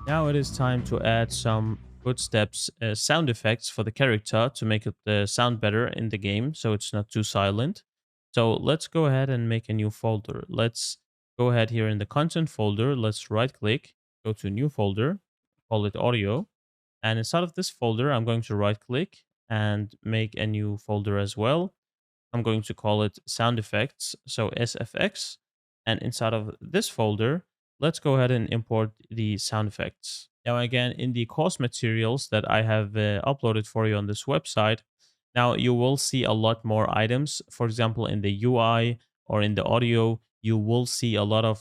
Now it is time to add some footsteps sound effects for the character to make it sound better in the game so it's not too silent. So let's go ahead and make a new folder. Let's go ahead here in the content folder. Let's right click, go to new folder, call it audio. And inside of this folder, I'm going to right click and make a new folder as well. I'm going to call it sound effects, so SFX. And inside of this folder, let's go ahead and import the sound effects. Now, again, in the course materials that I have uploaded for you on this website, now you will see a lot more items. For example, in the UI or in the audio, you will see a lot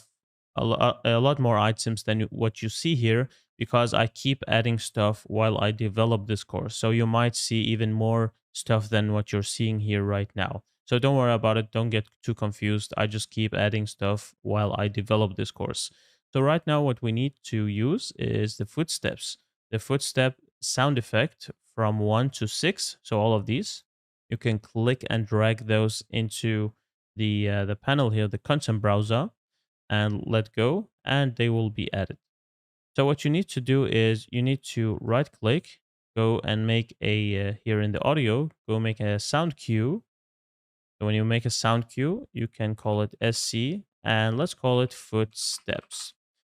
more items than what you see here because I keep adding stuff while I develop this course. So you might see even more stuff than what you're seeing here right now. So don't worry about it. Don't get too confused. I just keep adding stuff while I develop this course. So right now what we need to use is the footstep sound effect from 1 to 6. So all of these, you can click and drag those into the panel here, the content browser, and let go, and they will be added. So what you need to do is you need to right click, go and make a here in the audio, go make a sound cue. So when you make a sound cue, you can call it SC, and let's call it footsteps.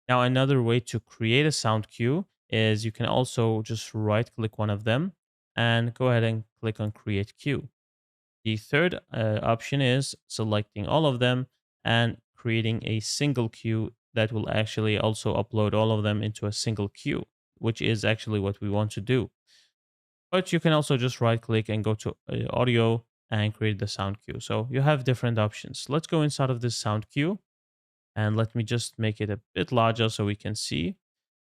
Now another way to create a sound cue is you can also just right click one of them and go ahead and click on create cue. The third option is selecting all of them and creating a single queue that will actually also upload all of them into a single queue, which is actually what we want to do. But you can also just right click and go to audio and create the sound queue. So you have different options. Let's go inside of this sound queue and let me just make it a bit larger so we can see.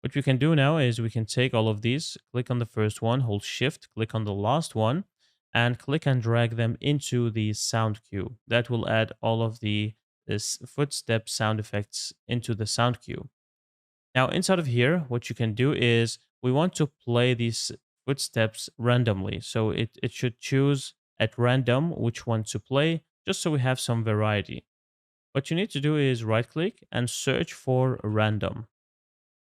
What we can do now is we can take all of these, click on the first one, hold shift, click on the last one, and click and drag them into the sound queue. That will add all of the this footstep sound effects into the sound queue. Now inside of here, what you can do is we want to play these footsteps randomly. So it should choose at random which one to play, just so we have some variety. What you need to do is right click and search for random,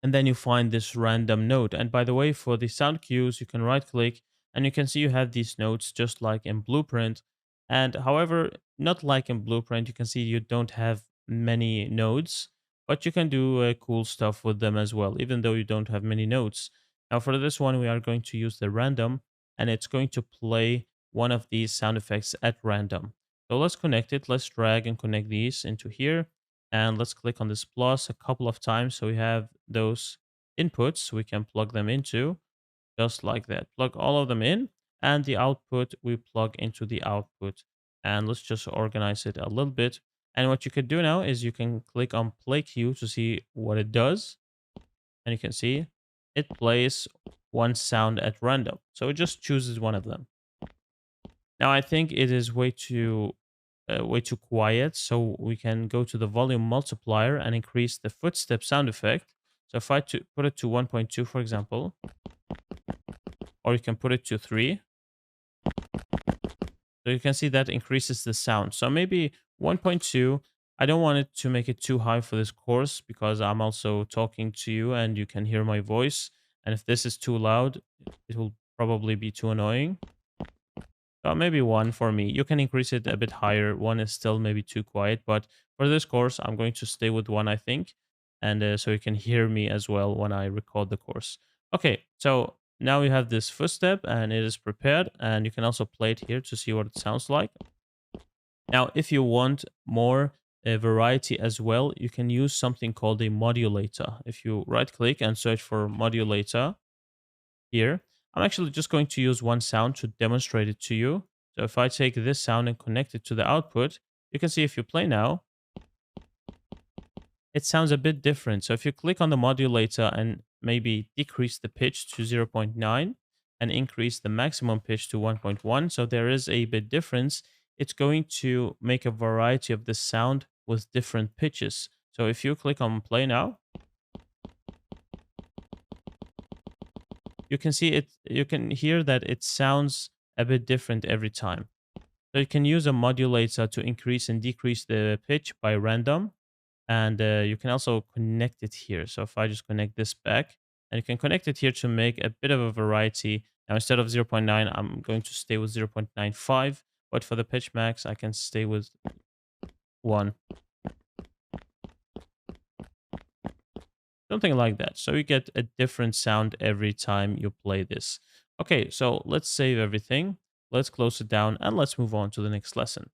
and then you find this random node. And by the way, for the sound cues, you can right click and you can see you have these nodes just like in Blueprint. And however, not like in Blueprint, you can see you don't have many nodes, but you can do cool stuff with them as well, even though you don't have many nodes. Now for this one, we are going to use the random, and it's going to play one of these sound effects at random. So let's connect it. Let's drag and connect these into here, and let's click on this plus a couple of times so we have those inputs we can plug them into, just like that. Plug all of them in, and the output we plug into the output. And let's just organize it a little bit. And what you could do now is you can click on play cue to see what it does, and you can see it plays one sound at random, so it just chooses one of them. Now I think it is way too quiet, so we can go to the volume multiplier and increase the footstep sound effect. So if I put it to 1.2, for example, or you can put it to 3, so you can see that increases the sound. So maybe 1.2. I don't want it to make it too high for this course because I'm also talking to you and you can hear my voice. And if this is too loud, it will probably be too annoying. Maybe 1 for me. You can increase it a bit higher. 1 is still maybe too quiet, but for this course, I'm going to stay with 1, I think. And so you can hear me as well when I record the course. Okay, so now we have this footstep and it is prepared, and you can also play it here to see what it sounds like. Now, if you want more variety as well, you can use something called a modulator. If you right click and search for modulator, here, I'm actually just going to use one sound to demonstrate it to you. So if I take this sound and connect it to the output, you can see if you play now, it sounds a bit different. So if you click on the modulator and maybe decrease the pitch to 0.9 and increase the maximum pitch to 1.1, so there is a bit difference, it's going to make a variety of the sound with different pitches. So if you click on play now, you can see it, you can hear that it sounds a bit different every time. So you can use a modulator to increase and decrease the pitch by random. And you can also connect it here. So if I just connect this back, And you can connect it here to make a bit of a variety. Now, instead of 0.9, I'm going to stay with 0.95. But for the pitch max, I can stay with 1. Something like that. So you get a different sound every time you play this. Okay, so let's save everything. Let's close it down and let's move on to the next lesson.